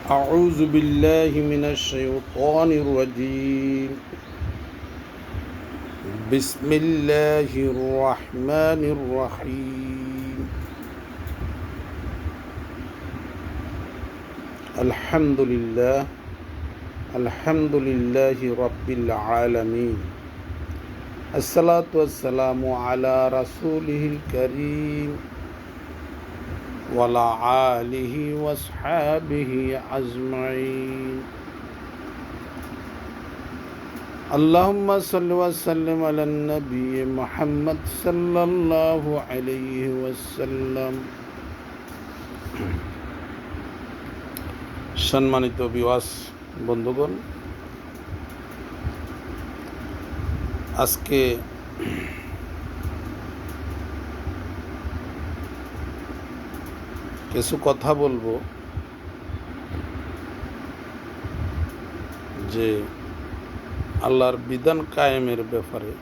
أعوذ بالله من الشيطان الرجيم. بسم الله الرحمن الرحيم. الحمد لله رب العالمين. الصلاة والسلام على رسوله الكريم وعلى آله وأصحابه أجمعين. اللهم صل وسلم على النبي محمد صلى الله عليه وسلم. সম্মানিত ভিউয়ার্স বন্ধুগণ, আজকে কিছু কথা বলবো যে আল্লাহর বিধান কায়েমের ব্যাপারে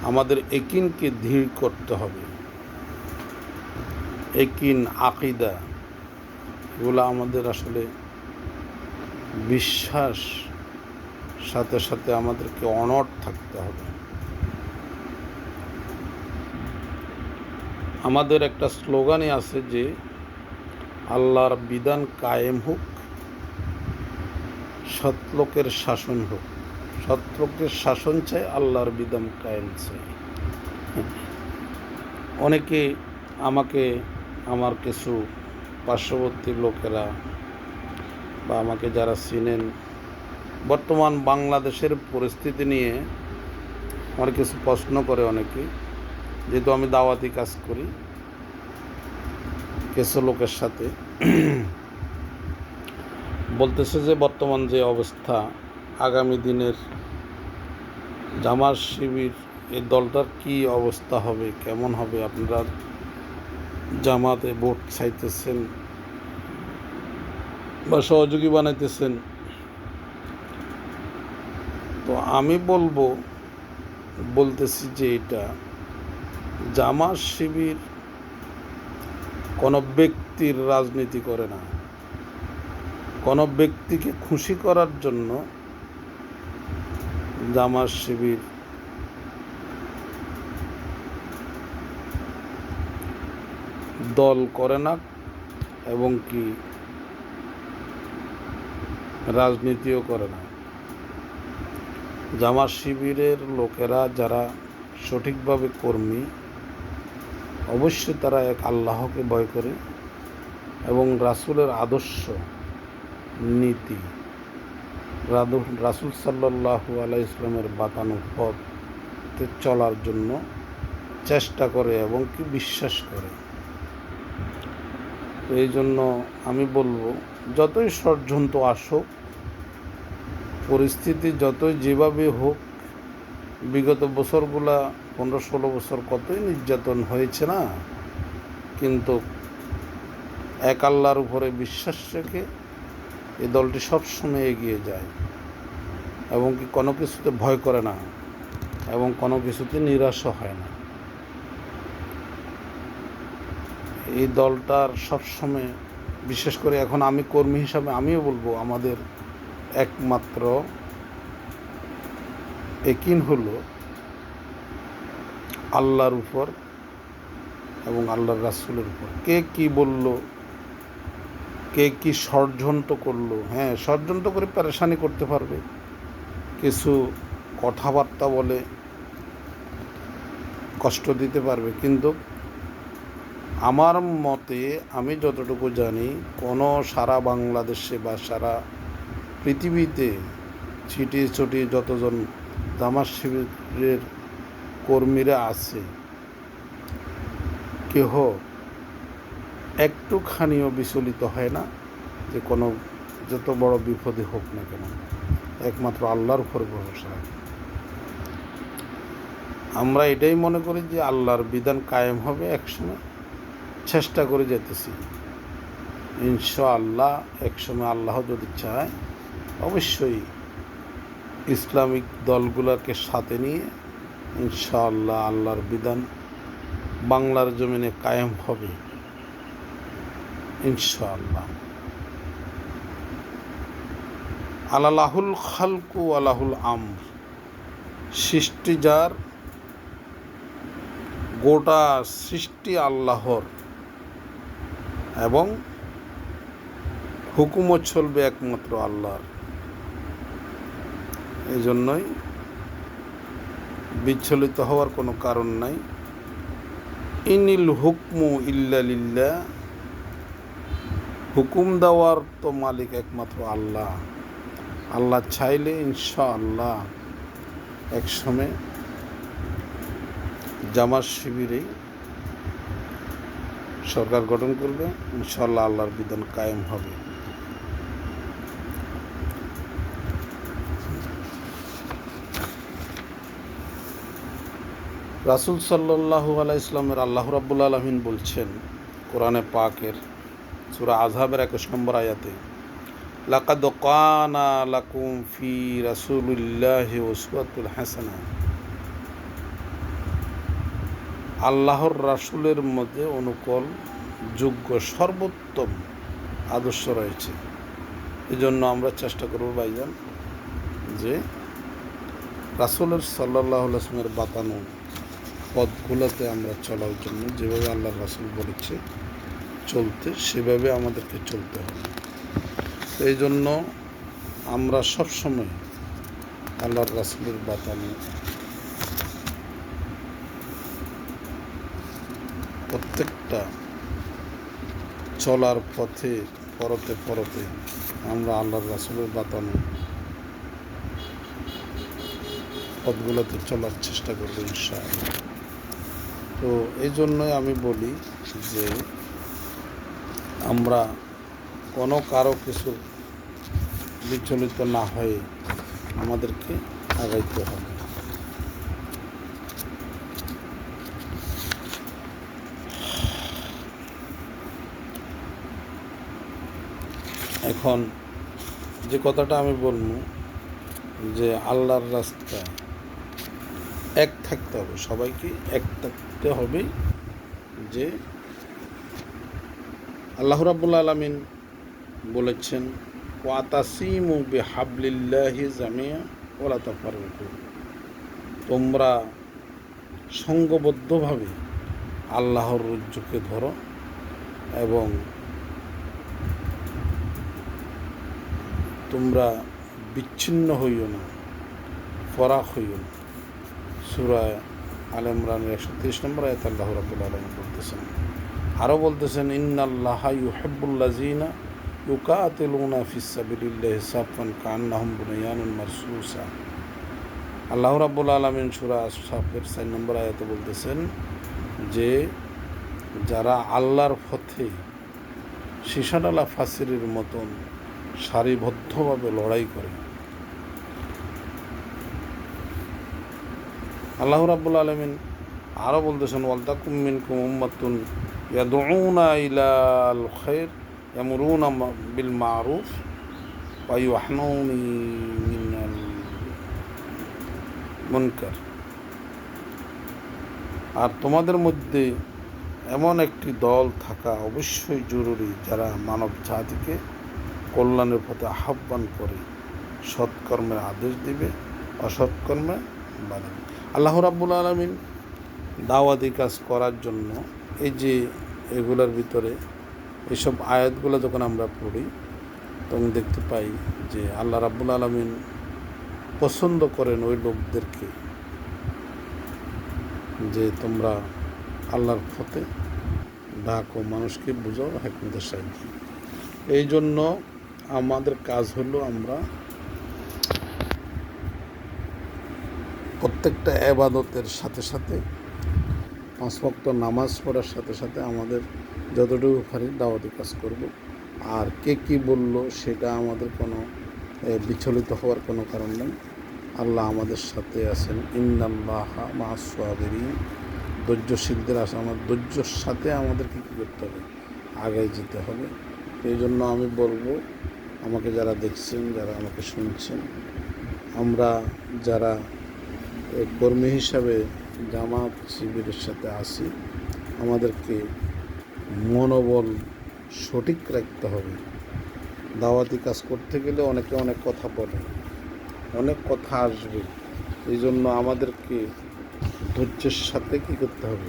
আমাদের ইয়াকিনকে দৃঢ় করতে হবে। ইয়াকিন, আকীদা, এগুলো আমাদের আসলে বিশ্বাস সাথে সাথে আমাদেরকে অনড় থাকতে হবে। আমাদের একটা স্লোগানই আছে যে আল্লাহর বিধান কায়েম হোক, সৎলোকের শাসন হোক। সৎলোকের শাসন চাই, আল্লাহর বিধান কায়েম চাই। অনেকে আমাকে, আমার কিছু পার্শ্ববর্তী লোকেরা বা আমাকে যারা চিনেন, বর্তমান বাংলাদেশের পরিস্থিতি নিয়ে আমার কিছু প্রশ্ন করে অনেকে, যেহেতু আমি দাওয়াতি কাজ করি কিছু লোকের সাথে, বলতেছে যে বর্তমান যে অবস্থা, আগামী দিনের জামাত শিবির এই দলটার কি অবস্থা হবে, কেমন হবে? আপনারা জামাতে ভোট চাইতেছেন বা সহযোগী বানাইতেছেন, তো আমি বলতেছি যে এটা জামাত শিবির কোনো ব্যক্তির রাজনীতি করে না। কোনো ব্যক্তিকে খুশি করার জন্য জামাত শিবির দল করে না এবং কি রাজনীতিও করে না। জামাত শিবিরের লোকেরা যারা সঠিকভাবে কর্মী, অবশ্যই তারা এক আল্লাহকে ভয় করে এবং রাসূলের আদর্শ নীতি, রাসূল সাল্লাল্লাহু আলাইহি ওয়াসাল্লামের বাতানো পথে চলার জন্য চেষ্টা করে এবং কি বিশ্বাস করে। তো এই জন্য আমি বলবো, যতই ষড়যন্ত্র আসুক, পরিস্থিতি যতই যেভাবে হোক, বিগত বছরগুলা 15-16 বছর কতই নির্যাতন হয়েছে না, কিন্তু এক আল্লাহর উপরে বিশ্বাস রেখে এই দলটি সবসময় এগিয়ে যায় এবং কি কোনো কিছুতে ভয় করে না এবং কোনো কিছুতে নিরাশও হয় না। এই দলটার সবসময়, বিশেষ করে এখন আমি কর্মী হিসাবে আমিও বলবো, আমাদের একমাত্র ইয়াকিন হলো আল্লাহর উপর এবং আল্লাহর রাসূলের উপর। কে কি বলল, কে কি ষড়যন্ত্র করলো, হ্যাঁ ষড়যন্ত্র করে পেরেশানি করতে পারবে, কিছু কথাবার্তা বলে কষ্ট দিতে পারবে, কিন্তু আমার মতে, আমি যতটুকু জানি, কোনো সারা বাংলাদেশে বা সারা পৃথিবীতে ছিটিয়ে ছটিয়ে যতজন জামাত শিবিরের কর্মীরা আছে, কেহ একটুখানিও বিচলিত হয় না যে কোনো যত বড় বিপদে হোক না কেন, একমাত্র আল্লাহর উপর ভরসা রাখে। আমরা এটাই মনে করি যে আল্লাহর বিধান কায়েম হবে, একসময় চেষ্টা করে যেতেছি, ইনশাআল্লাহ একসময় আল্লাহ যদি চায় অবশ্যই ইসলামিক দলগুলোকে সাথে নিয়ে ইনশাআল্লাহ আল্লাহর বিধান বাংলার জমিনে কায়েম হবে। ইনশাআল্লাহ। আলালাহুল খালকু আলাহুল আমর, সৃষ্টি যার, গোটা সৃষ্টি আল্লাহর, এবং হুকুমও চলবে একমাত্র আল্লাহর। এই জন্যই বিচলিত হওয়ার কোনো কারণ নাই। ইনিল হুকমু ইল্লা লিল্লাহ, হুকুম দেওয়ার তো মালিক একমাত্র আল্লাহ। আল্লাহ চাইলে ইনশাআল্লাহ একসময় জামাত শিবিরে সরকার গঠন করবে, ইনশাআল্লাহ আল্লাহর বিধান কায়েম হবে। রাসূল সাল্লাল্লাহু আলাইহি ইসলামের আল্লাহ রাব্বুল আলামিন বলছেন কোরআনে পাকের সূরা আযহাবের 21 নম্বর আয়াতে, লাকাদ কানা লাকুম ফি রাসূলিল্লাহি উসওয়াতুল হাসানাহ, আল্লাহর রাসূলের মধ্যে অনুকূল যোগ্য সর্বোত্তম আদর্শ রয়েছে। এই জন্য আমরা চেষ্টা করব ভাইজান যে রাসূলের সাল্লাল্লাহু আলাইহি ওয়াসাল্লামের বাতানো পথগুলোতে আমরা চলার জন্য, যেভাবে আল্লাহর রাসূল বলেছে চলতে, সেভাবে আমাদেরকে চলতে হবে। এই জন্য আমরা সবসময় আল্লাহর রাসূলের বাতানো প্রত্যেকটা চলার পথে পরতে পরতে আমরা আল্লাহর রাসূলের বাতানো পথগুলোতে চলার চেষ্টা করব ইনশাআল্লাহ। তো এই জন্যই আমি বলি যে আমরা কোনো কারো কিছু বিচলিত না হয়ে আমাদেরকে আগাইতে হবে। এখন যে কথাটা আমি বলবো যে আল্লাহর রাস্তায় এক থাকতে হবে, সবাইকে এক থাকতে হবে। যে আল্লাহ রাব্বুল আলামিন বলেছেন, ওয়াতাসিমু বিহাবলিল্লাহি জামিয়া ওয়ালা তাফাররাকু, তোমরা সঙ্গবদ্ধভাবে আল্লাহর রজ্জুকে ধরো এবং তোমরা বিচ্ছিন্ন হইও না, ফরাক হইও না। সূরা আলে ইমরানের 130 নম্বর আয়াতে আল্লাহ রাব্বুল আলামিন বলতেছেন, আরও বলতেছেন, ইন্নাল্লাহা ইউহিব্বুল্লাযীনা ইউকাতিলুনা ফিস সাবিলিল্লাহি সাফান কান্নাহুম বুনিয়ানুন মারসুসা। আল্লাহ রাব্বুল আলামিন সূরা আস-সাফের 4 নম্বর আয়াতে বলতেছেন যে যারা আল্লাহর পথে সীসাডালা ফাসিরের মতন সারিবদ্ধভাবে লড়াই করে, আল্লাহ রাব্বুল আলামিন আরও বলতেছেন, ওয়ালতাকুম মিনকুম উম্মাতুন ইয়াদউনা ইলাল খায়র ইয়ামুরুনা বিল মারুফ ওয়া ইয়াহনুনা মিনাল মুনকার। আর তোমাদের মধ্যে এমন একটি দল থাকা অবশ্যই জরুরি যারা মানব জাতিকে কল্যাণের পথে আহ্বান করে, সৎকর্মের আদেশ দিবে, অসৎকর্মে বাধা দিবে। আল্লাহ রাব্বুল আলামিন দাওয়াতি কাজ করার জন্য এই যে এগুলোর ভিতরে এইসব আয়াতগুলো যখন আমরা পড়ি তখন দেখতে পাই যে আল্লাহ রাব্বুল আলামিন পছন্দ করেন ওই লোকদেরকে যে তোমরা আল্লাহর পথে ডাকো, মানুষকে বুঝাও হিকমতের সাহায্যে। এই জন্য আমাদের কাজ হলো আমরা প্রত্যেকটা ইবাদতের সাথে সাথে 5 ওয়াক্ত নামাজ পড়ার সাথে সাথে আমাদের যতটুকু পারি দাওয়াতি কাজ করব। আর কে কী বলল সেটা আমাদের কোনো বিচলিত হওয়ার কোনো কারণ নেই। আল্লাহ আমাদের সাথে আছেন, ইন্নাল্লাহা মা'আস সাবিরিন, ধৈর্যশীলদের আছে। আমার ধৈর্যর সাথে আমাদেরকে কী করতে হবে, আগায় যেতে হবে। এই জন্য আমি বলবো, আমাকে যারা দেখছেন, যারা আমাকে শুনছেন, আমরা যারা কর্মী হিসাবে জামাত শিবিরের সাথে আছি, আমাদেরকে মনোবল সঠিক রাখতে হবে। দাওয়াতি কাজ করতে গেলে অনেকে অনেক কথা বলে, অনেক কথা আসবে, এই জন্য আমাদেরকে ধৈর্যের সাথে কী করতে হবে,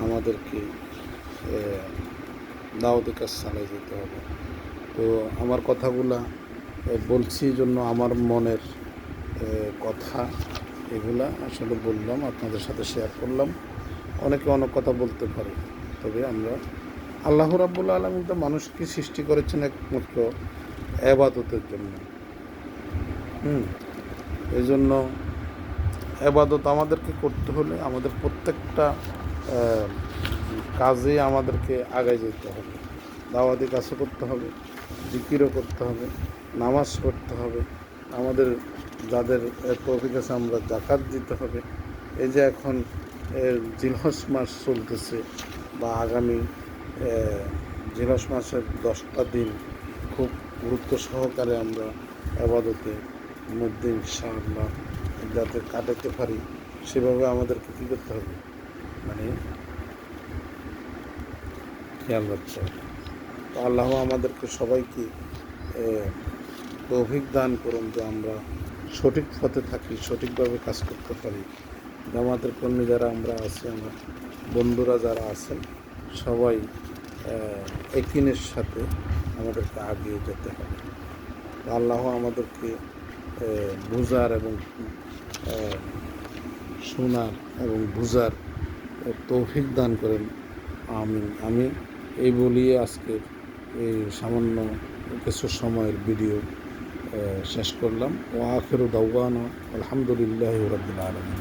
আমাদেরকে দাওয়াতি কাজ চালিয়ে যেতে হবে। তো আমার কথাগুলা বলছি জন্য আমার মনের কথা এগুলা আসলে বললাম, আপনাদের সাথে শেয়ার করলাম। অনেকে অনেক কথা বলতে পারে, তবে আমরা আল্লাহ রাব্বুল আলামিন তো মানুষকে সৃষ্টি করেছেন একমাত্র ইবাদতের জন্য। এই জন্য ইবাদত আমাদেরকে করতে হলে আমাদের প্রত্যেকটা কাজে আমাদেরকে আগায় যেতে হবে। দাওয়াতি কাজও করতে হবে, জিকিরও করতে হবে, নামাজ পড়তে হবে, আমাদের যাদের তৌফিক আছে আমরা যাকাত দিতে হবে। এই যে এখন জিলহজ মাস চলতেছে বা আগামী জিলহজ মাসের 10টা দিন খুব গুরুত্ব সহকারে আমরা ইবাদতের মধ্যে ইনশাআল্লাহ যাতে কাটাতে পারি সেভাবে আমাদেরকে কী করতে হবে, মানে খেয়াল রাখতে হবে। তো আল্লাহ আমাদেরকে সবাইকে তৌফিক দান করুন যে আমরা সঠিক পথে থাকি, সঠিকভাবে কাজ করতে পারি। জামাতের কর্মী যারা আমরা আছি, আমার বন্ধুরা যারা আছেন, সবাই একিনের সাথে আমাদেরকে এগিয়ে যেতে হবে। আল্লাহ আমাদেরকে বোঝার এবং শোনার এবং বুঝার তৌফিক দান করেন, আমিন। আমি এই বলিয়ে আজকের এই সামান্য কিছু সময়ের ভিডিও শেষ করলাম। ওয়া আখিরু দাওয়ানা আলহামদুলিল্লাহি রাব্বিল আলামিন।